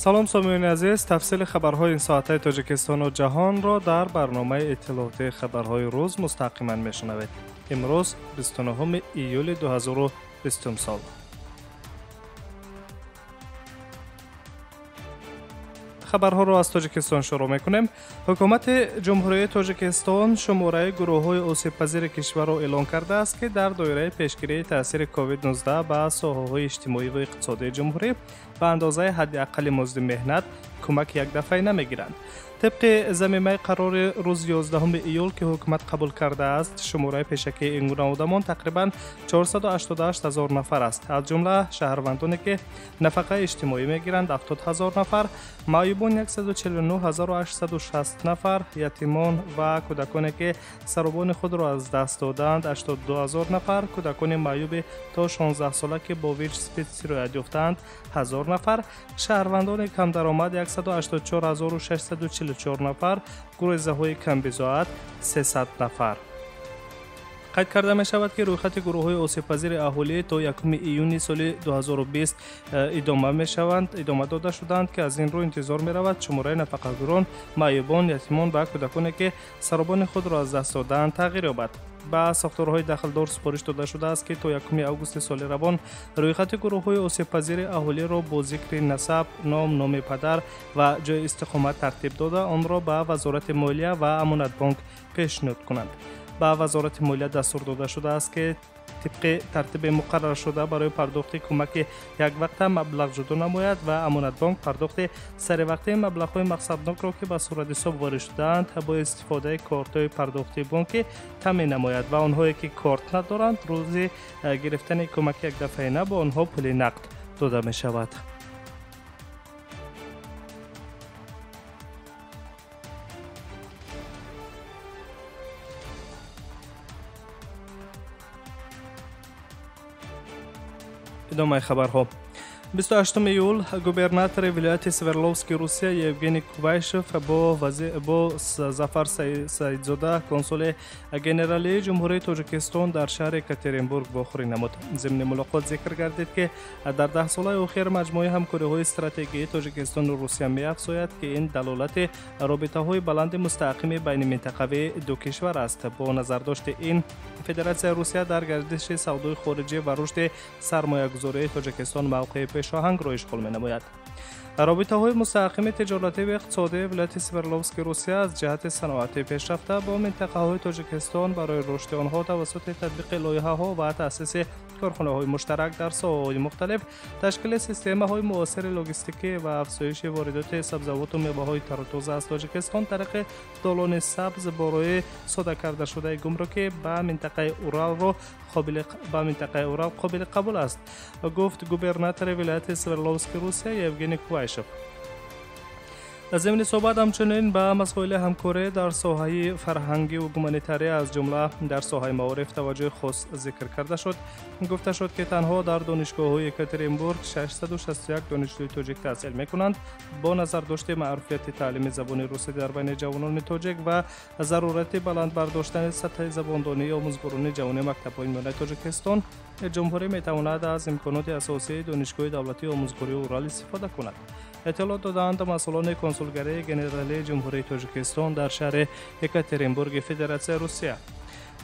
سلام سامعین عزیز، تفصیل خبرهای این ساعته تاجیکستان و جهان را در برنامه اطلاعات خبرهای روز مستقیما میشنوید. امروز 29 ایول 2020 سال. خبرها را از تاجیکستان شروع میکنیم. حکومت جمهوری تاجیکستان شماره گروه‌های آسیب‌پذیر کشور را اعلام کرده است که در دایره پیشگیری تاثیر کووید 19 به ساحه‌های اجتماعی و اقتصادی جمهوری به اندازه حداقل مزد مهنت کمک یک دفعه نمیگیرند. طبق ضمیمه قرار روز 11 ایول که حکومت قبول کرده است، شماره پیشکی این گونه آدمان تقریبا 488,000 نفر است. از جمله شهروندانی که نفقه اجتماعی میگیرند 70,000 نفر، معیوبان 149,860 نفر، یتیمان و کودکانی که سربان خود را از دست دادند 82,000 نفر، کودکان معیوب تا 16 ساله که با ویچ سپیتسی یافتند 1000 نفر، شهروندان کم درآمد 184,644 نفر، گروه‌های کم بضاعت 300 نفر. قید کرده می شود که رویخط گروه‌های آسیب‌پذیر اهالی تا 1 ایون سال 2020 ادامه داده شدند که از این رو انتظار می رود شماره نفقه‌گزاران، معیوبان، یتیمان و کودکانی که سربان خود را از دست دادند تغییر یابد. با ساختارهای داخلدار سپارش داده شده است که تا 1 آگوست سال روان رویخط گروه‌های آسیب‌پذیر اهالی را با ذکر نسب، نام پدر و جای استقامت ترتیب داده آن را به وزارت مالیه و امانت بانک پیشنهاد کنند. به وزارت مالیه دستور داده شده است که طبق ترتیب مقرر شده برای پرداخت کمک یک وقت مبلغ جدا نماید و امانت بانک پرداخت سر وقت مبلغ‌های مقصدناک را که به صورت حساب وارد شده‌اند با استفاده کارت‌های پرداختی بانکی تامین نماید و آنهایی که کارت ندارند روزی گرفتن کمک یک دفعه نه به آنها پول نقد داده می شود. ادامه خبرها. 28 ایول گوبرناتور ولایت سورلوفسک روسیه یوگنی کووایشف با ظفر سعیدزاده کنسول گنرالی جمهوری تاجیکستان در شهر یکاترینبورگ واخوری نمود. ضمن ملاقات ذکر گردید که در 10 ساله اخیر مجموعه همکاری‌های استراتژیکی تاجیکستان و روسیه می‌افزاید که این دلالت رابطه‌های بلند مستقیم بین منطقه دو کشور است. با نظرداشت این، فدراسیون روسیه در گردش سودای خارجی و رشد سرمایه‌گذاری تاجیکستان موقع پیشاهنگ را اشغال می‌نماید. رابطه‌های مستقیم تجارتی و اقتصادی ولایت سورلوفسک روسیه از جهت صنعت پیشرفته با منطقه‌های تاجیکستان برای رشد آنها توسط تطبیق لایحه‌ها و تأسیس کارخانه‌های مشترک در ساحه‌های مختلف، تشکیل سیستم‌های معاصر لوجستیکی و افزایش واردات سبزیجات و میوه‌های تر و تازه از تاجیکستان طریق دالان سبز برای صادر کرده شده گمرکی به منطقه اورال قابل قبول است، گفت گوبرناتور ولایت سورلوفسک روسیه یوگنی کووایشف. ضمن صحبت همچنین به مسائل همکاری در ساحه فرهنگی و گومانیتاری از جمله در ساحه معارف توجه خاص ذکر کرده شد. گفته شد که تنها در دانشگاه‌های یکاترینبورگ 661 دانشجوی تاجیک تحصیل می‌کنند. با نظر داشته معرفیت تعلیم زبان روسی در بین جوانان تاجیک و ضرورت بلند برداشتن سطح زباندانی آموزگاران جوان مکتب‌های میانه تاجیکستان، جمهوری می‌تواند از امکانات اساسی دانشگاه دولتی آموزگاری اورال استفاده کند. اطلاع دادند مسئولان کنسولگری گنرالی جمهوری تاجیکستان در شهر یکاترینبورگ فدراسیون روسیه.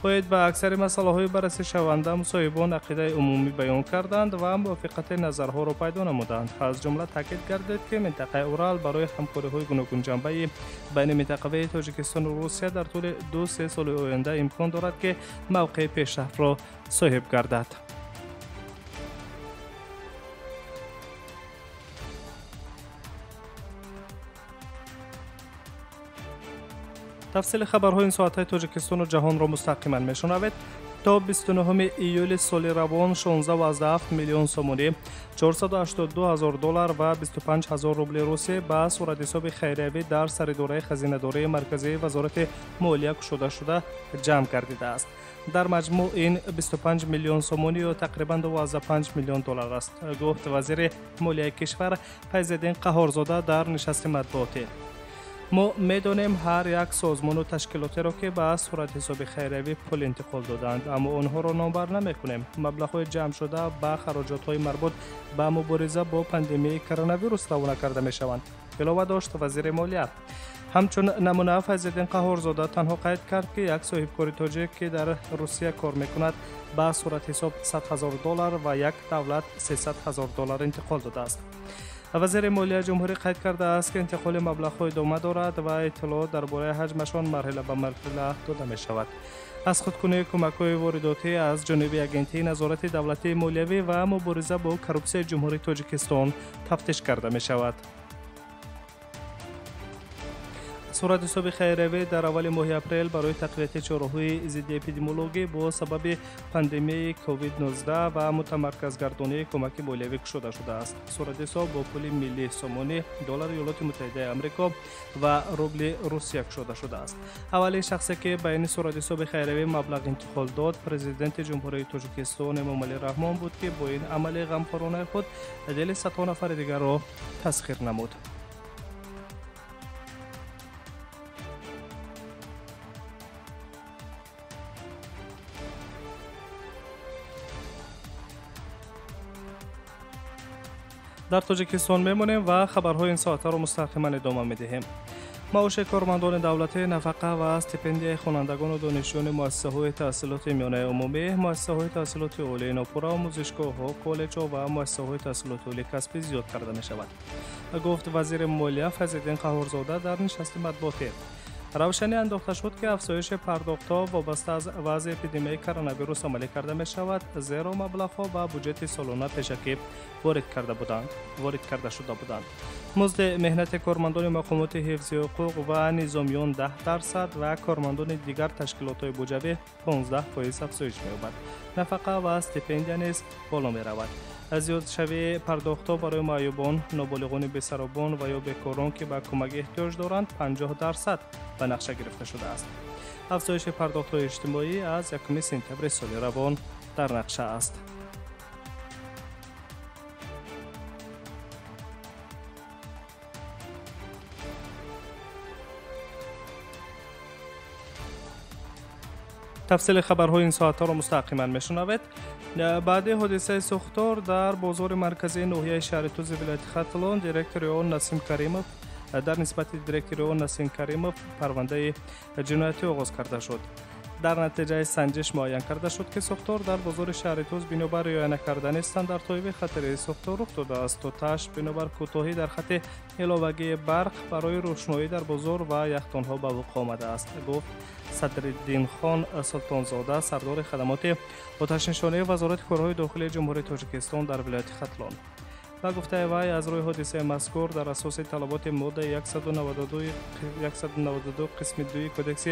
باید به اکثر مسائل بررسی شونده مصاحبان عقیده عمومی بیان کردند و موافقت نظرها را پیدا نمودند. از جمله تاکید گردید که منطقه اورال برای همکاری‌های گوناگون جنبه بین منطقه تاجیکستان و روسیه در طول 2-3 سال آینده امکان دارد که موقع پیشرفت را صاحب گردد. تفصیل خبرهای این ساعت تاجیکستان و جهان را مستقیما میشنوید. تا 29 ایول سال روان 16.7 میلیون سومونی، 482,000 دلار و 25,000 روبل روسی به صورت حساب خیریوی در سردوره خزینه‌داری مرکزی وزارت مالیه گشوده شده جمع گردیده است. در مجموع این 25 میلیون سومونی و تقریبا 12.5 میلیون دلار است، گفت وزیر مالیه کشور فیض‌الدین قهارزاده در نشست مطبوعاتی. ما میدانیم هر یک سازمان و تشکیلاتی را که به صورت حساب خیریه پول انتقال دادند، اما آنها را نامبر نمی‌کنیم. مبلغ‌های جمع شده به خراجات‌های مربوط به مبارزه با پاندمی کرونا ویروس روانه کرده می‌شوند. علاوه داشت وزیر مالیه. همچون نمونه فیض‌الدین قهارزاده تنها قید کرد که یک صاحبکار تاجیک که در روسیه کار می‌کند به صورت حساب $100,000 و یک دولت $300,000 انتقال داده است. وزیر مالیه جمهوری قید کرده است که انتقال مبلغ‌ها ادامه دارد و اطلاعات درباره حجمشان مرحله به مرحله داده می‌شود. از خودکنی کمک‌های وارداتی از جانب اگنتی نظارت دولتی مالیوی و مبارزه با کروپسیون جمهوری تاجیکستان تفتیش کرده می‌شود. صورت حساب خیریه در اول ماه اپریل برای تقویت چاره‌های ضد اپیدمیولوژی با سبب پاندمی کووید 19 و متمرکز گردانی کمک مالیوی گشوده شده است. صورت حساب با پول ملی سامانی دلار ایالات متحده آمریکا و روبل روسیه گشوده شده است. اولین شخصی که بین صورت حساب خیریه مبلغ انتقال داد پرزیدنت جمهوری تاجیکستان امام علی رحمان بود که با این عمل غمخوارانه خود دل صدها نفر دیگر را تسخیر نمود. در تاجیکستان میمونیم و خبرهای این ساعت را مستقیما ادامه میدهیم. معاش کارمندان دولتی، نفقه و استیپندیای خوانندگان و دانشجویان مؤسسه‌های تحصیلات میانه عمومی، مؤسسه‌های تحصیلات عالی ناپورا، آموزشگاه‌ها، کالج‌ها و مؤسسه‌های تحصیلات عالی کسبی زیاد کرده می‌شود. گفت وزیر مالیه فیض‌الدین قهارزاده در نشست مطبوعاتی. روشنی انداخته شد که افزایش پرداخت‌ها وابسته از وضع اپیدمی کرونا ویروس عملی کرده می شود، زیرا مبلغ‌ها به بودجت سالانه پیشکی وارد کرده شده بودند. مزد مهنت کارمندان مقامات حفظی حقوق و نظامیان 10% و کارمندان دیگر تشکیلات بودجوی 15% افزایش می‌یابد. نفقه و استیپندیا نیز بالا می‌رود. زیاد شوی پرداخت‌ها برای معیوبان، نابالغان بی‌سربان و یا بیکاران که به کمک احتیاج دارند 50% به نقشه گرفته شده است. افزایش پرداخت‌های اجتماعی از 1 سپتامبر سال روان در نقشه است. تفصیل خبرهای این ساعت را مستقیما میشنوید. بعد حادثه سوختار در بازار مرکزی ناحیه شهر توز ولایت ختلان، دیرکتور آن نسیم کریموف در نسبت دیرکتور آن نسیم کریموف پرونده جنایتی آغاز کرده شد. در نتیجه سنجش معین کرده شد که سوختار در بازار شهر توز بنابر رعایت نکردن استانداردهای خطری سوختار رخ داده است و تاش بنابر کوتاهی در خط علاوگی برق برای روشنایی در بازار و یخدانها به وقوع آمده است. گفت صدرالدین خان سلطانزاده، سردار خدمات آتش‌نشانی وزارت کارهای داخلی جمهوری تاجیکستان در ولایت ختلان. و گفته وی از روی حادثه مذکور در اساس طلبات ماده 192 قسم 2 کدکس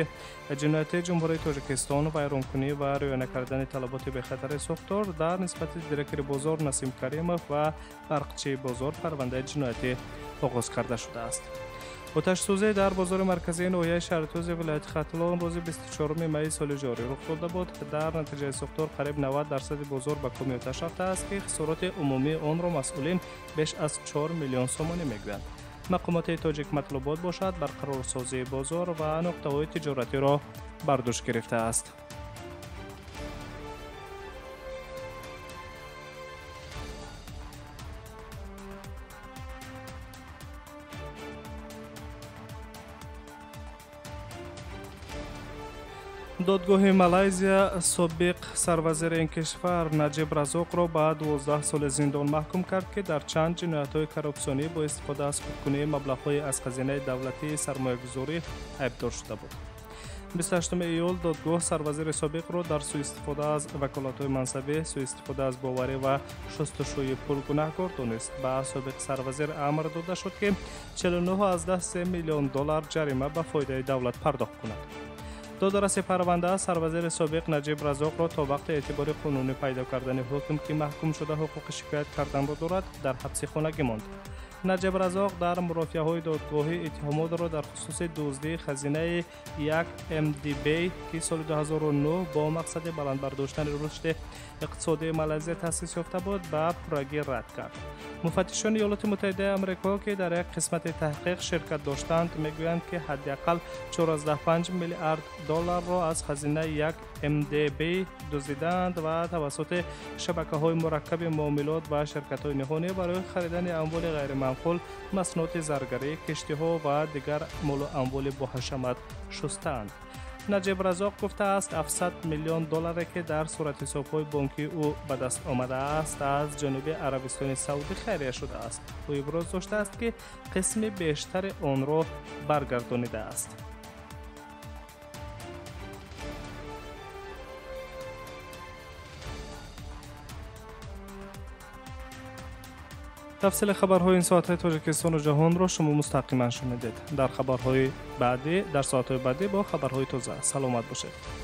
جنایتی جمهوری تاجیکستان ویرانکنی و رعایت نکردن طلبات به خطر سوختار در نسبت دیرکتور بازار نسیم کریموف و برقچی بازار پرونده جنایتی آغاز کرده شده است. آتش سوزی در بازار مرکزی ناحیه شهر توز ولایت ختلان روز 24 می سال جاری رخ داده بود. در نتیجه سوختار قریب 90% بازار به کمی آتش رفته است که خسارات عمومی آن را مسئولین بیش از 4 میلیون سومانی میگویند. مقامات تاجیک مطلوبات باشد برقرارسازی بازار و نقطه‌های تجارتی را برداشت گرفته است. دادگاه مالایزیا سابق سروزیر این کشور نجیب رزاق را بعد 12 سال زندان محکوم کرد که در چند جنایت‌های کراپسیونی با استفاده از خودکنی مبلغ‌های از خزینه دولتی سرمایه‌گذاری عیبدار شده بود. 28 ایول دادگاه سروزیر سابق را در سوء استفاده از وکالت‌های منصبی، سوء استفاده از باوری و شستشوی پول گناهکار دانست. به سابق سروزیر امر داده شد که 49.3 میلیون دلار جریمه به فایده دولت پرداخت کند. دادرس پرونده سروزیر سابق نجیب رزاق را تا وقت اعتبار قانونی پیدا کردن حکم که محکوم شده حقوق شکایت کردن را دارد در حبس خانگی ماند. نجیب رزاق در مرافعه‌های دادگاهی اتهامات را در خصوص دزدی خزینه یک MDB که سال 2009 با مقصد بلند برداشتن رشد اقتصادی مالزی تأسیس یافته بود به پرگی رد کرد. مفتشان ایالات متحده آمریکا که در یک قسمت تحقیق شرکت داشتند میگویند که حداقل 4.5 میلیارد دلار را از خزینه یک MDB دزدیدند و توسط شبکه‌های مرکب معاملات و شرکت‌های نهانی برای خریدن اموال غیر منقول، مصنوعات زرگری، کشتی‌ها و دیگر مال و اموال با حشمت شستند. نجیب رزاق گفته است 700 میلیون دلاری که در صورت حساب‌های بانکی او به دست آمده است از جانب عربستان سعودی خیریه شده است. او ابراز داشته است که قسم بیشتر آن را برگردانیده است. تفصیل خبرهای این ساعت تاجیکستان و جهان را شما مستقیما شنیدید. در خبرهای بعدی در ساعت‌های بعدی با خبرهای تازه سلامت باشید.